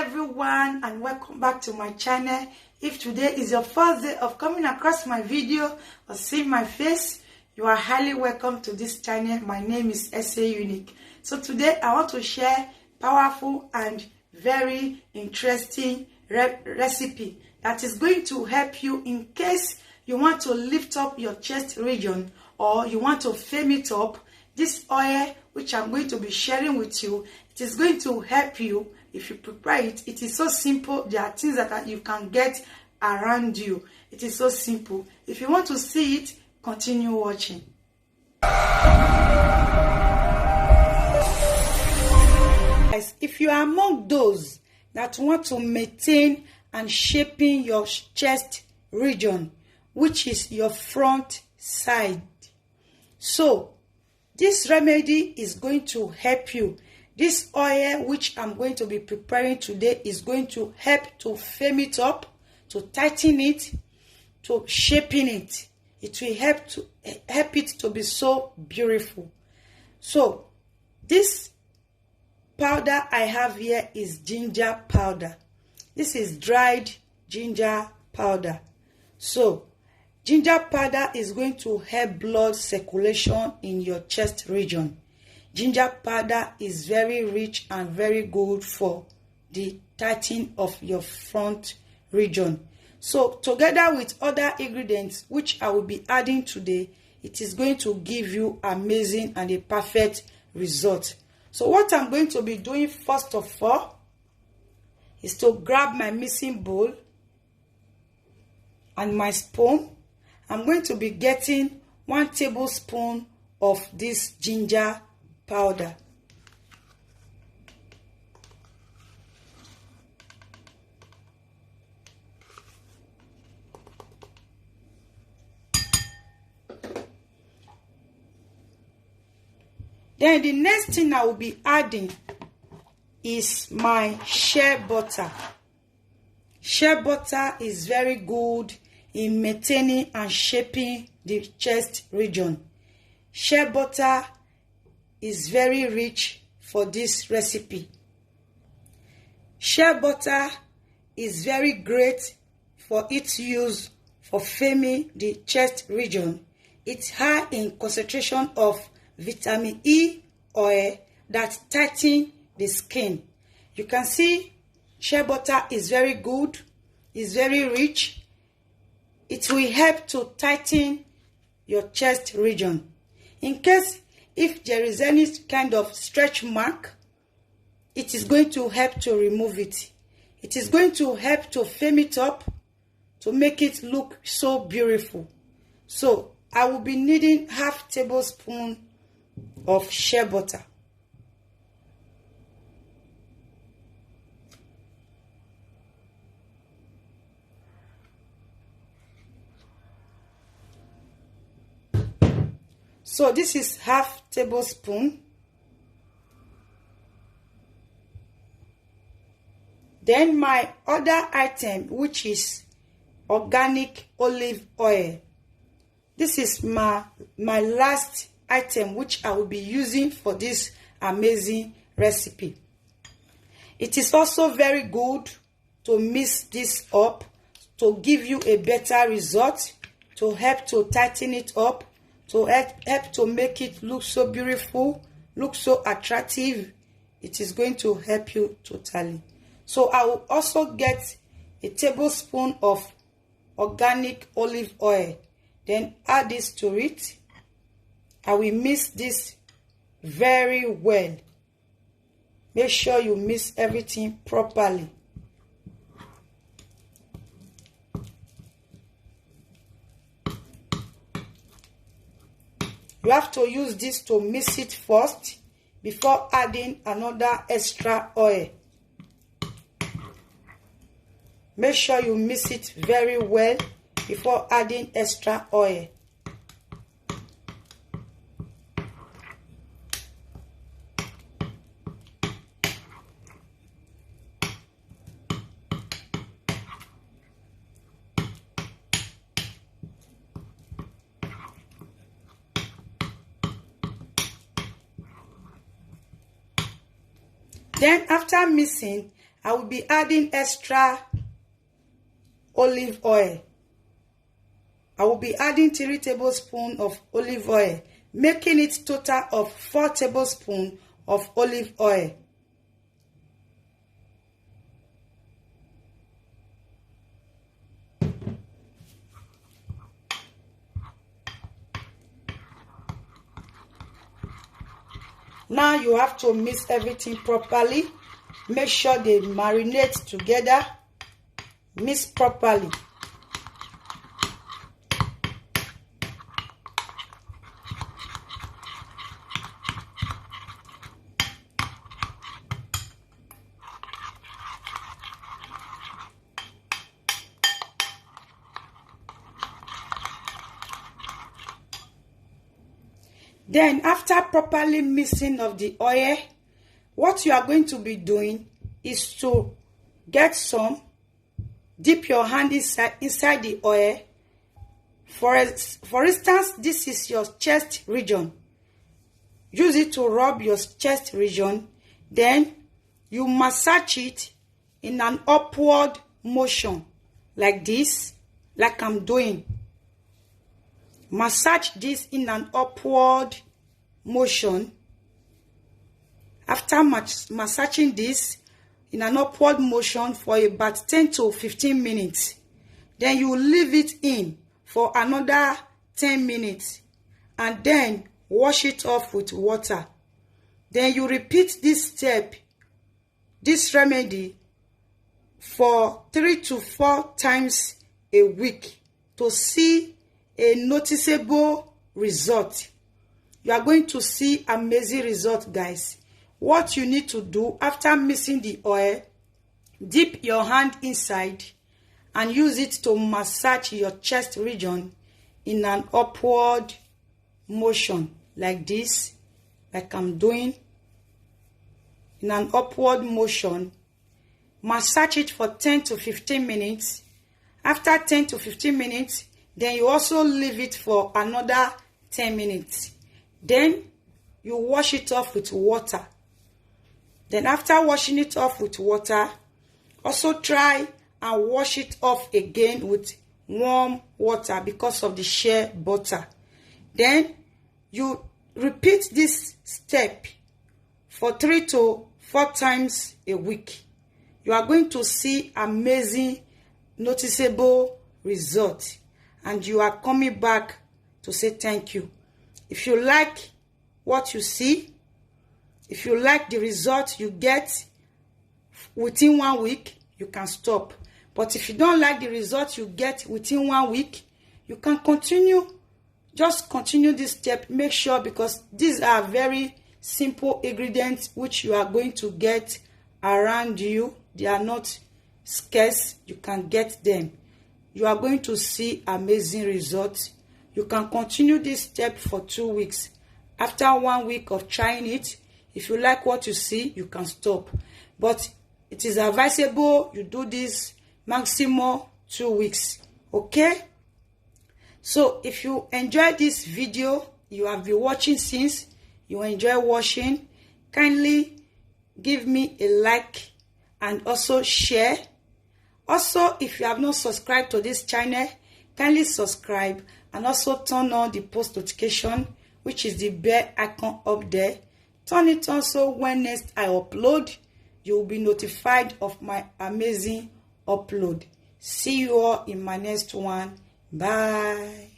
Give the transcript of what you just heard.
everyone, and welcome back to my channel. If today is your first day of coming across my video or seeing my face, you are highly welcome to this channel. My name is SA Unique. So today I want to share powerful and very interesting recipe that is going to help you in case you want to lift up your chest region or you want to firm it up. This oil which I'm going to be sharing with you, it is going to help you if you prepare it. It is so simple. There are things that you can get around you. It is so simple. If you want to see it, continue watching. Guys, if you are among those that want to maintain and shaping your chest region, which is your front side, so this remedy is going to help you. This oil which I'm going to be preparing today is going to help to firm it up, to tighten it, to shaping it. It will help it to be so beautiful. So this powder I have here is ginger powder. This is dried ginger powder. So ginger powder is going to help blood circulation in your chest region. Ginger powder is very rich and very good for the tightening of your front region. So together with other ingredients which I will be adding today, it is going to give you amazing and a perfect result. So what I'm going to be doing first of all is to grab my mixing bowl and my spoon. I'm going to be getting 1 tablespoon of this ginger powder. Then the next thing I will be adding is my shea butter. Shea butter is very good in maintaining and shaping the chest region. Shea butter is very rich for this recipe. Shea butter is very great for its use for firming the chest region. It's high in concentration of vitamin E oil that tightens the skin. You can see shea butter is very good, is very rich. It will help to tighten your chest region. In case if there is any kind of stretch mark, it is going to help to remove it. It is going to help to firm it up, to make it look so beautiful. So I will be needing 1/2 tablespoon of shea butter. So this is 1/2 tablespoon. Then my other item, which is organic olive oil. This is my last item which I will be using for this amazing recipe. It is also very good to mix this up to give you a better result, to help to tighten it up, to help to make it look so beautiful, look so attractive. It is going to help you totally. So I will also get a tablespoon of organic olive oil. Then add this to it. I will mix this very well. Make sure you mix everything properly. You have to use this to mix it first before adding another extra oil. Make sure you mix it very well before adding extra oil. Then after mixing, I will be adding extra olive oil. I will be adding 3 tablespoons of olive oil, making it total of 4 tablespoons of olive oil. Now you have to mix everything properly. Make sure they marinate together. Mix properly. Then after properly mixing of the oil, what you are going to be doing is to get some, dip your hand inside the oil. For instance, this is your chest region. Use it to rub your chest region. Then you massage it in an upward motion like this, like I'm doing. Massage this in an upward motion. After massaging this in an upward motion for about 10 to 15 minutes, then you leave it in for another 10 minutes and then wash it off with water. Then you repeat this step, this remedy, for 3 to 4 times a week to see a noticeable result. You are going to see amazing result, guys. What you need to do after mixing the oil, dip your hand inside and use it to massage your chest region in an upward motion like this, like I'm doing, in an upward motion. Massage it for 10 to 15 minutes. After 10 to 15 minutes, then you also leave it for another 10 minutes. Then you wash it off with water. Then after washing it off with water, also try and wash it off again with warm water because of the shea butter. Then you repeat this step for 3 to 4 times a week. You are going to see amazing, noticeable results. And you are coming back to say thank you. If you like what you see, if you like the result you get within 1 week, you can stop. But if you don't like the result you get within 1 week, you can continue. Just continue this step. Make sure, because these are very simple ingredients which you are going to get around you. They are not scarce. You can get them. You are going to see amazing results. You can continue this step for 2 weeks. After 1 week of trying it, if you like what you see, you can stop. But it is advisable you do this maximum 2 weeks. Okay? So if you enjoyed this video, you have been watching since, you enjoy watching, kindly give me a like and also share. Also, if you have not subscribed to this channel, kindly subscribe and also turn on the post notification, which is the bell icon up there. Turn it on so when next I upload, you will be notified of my amazing upload. See you all in my next one. Bye.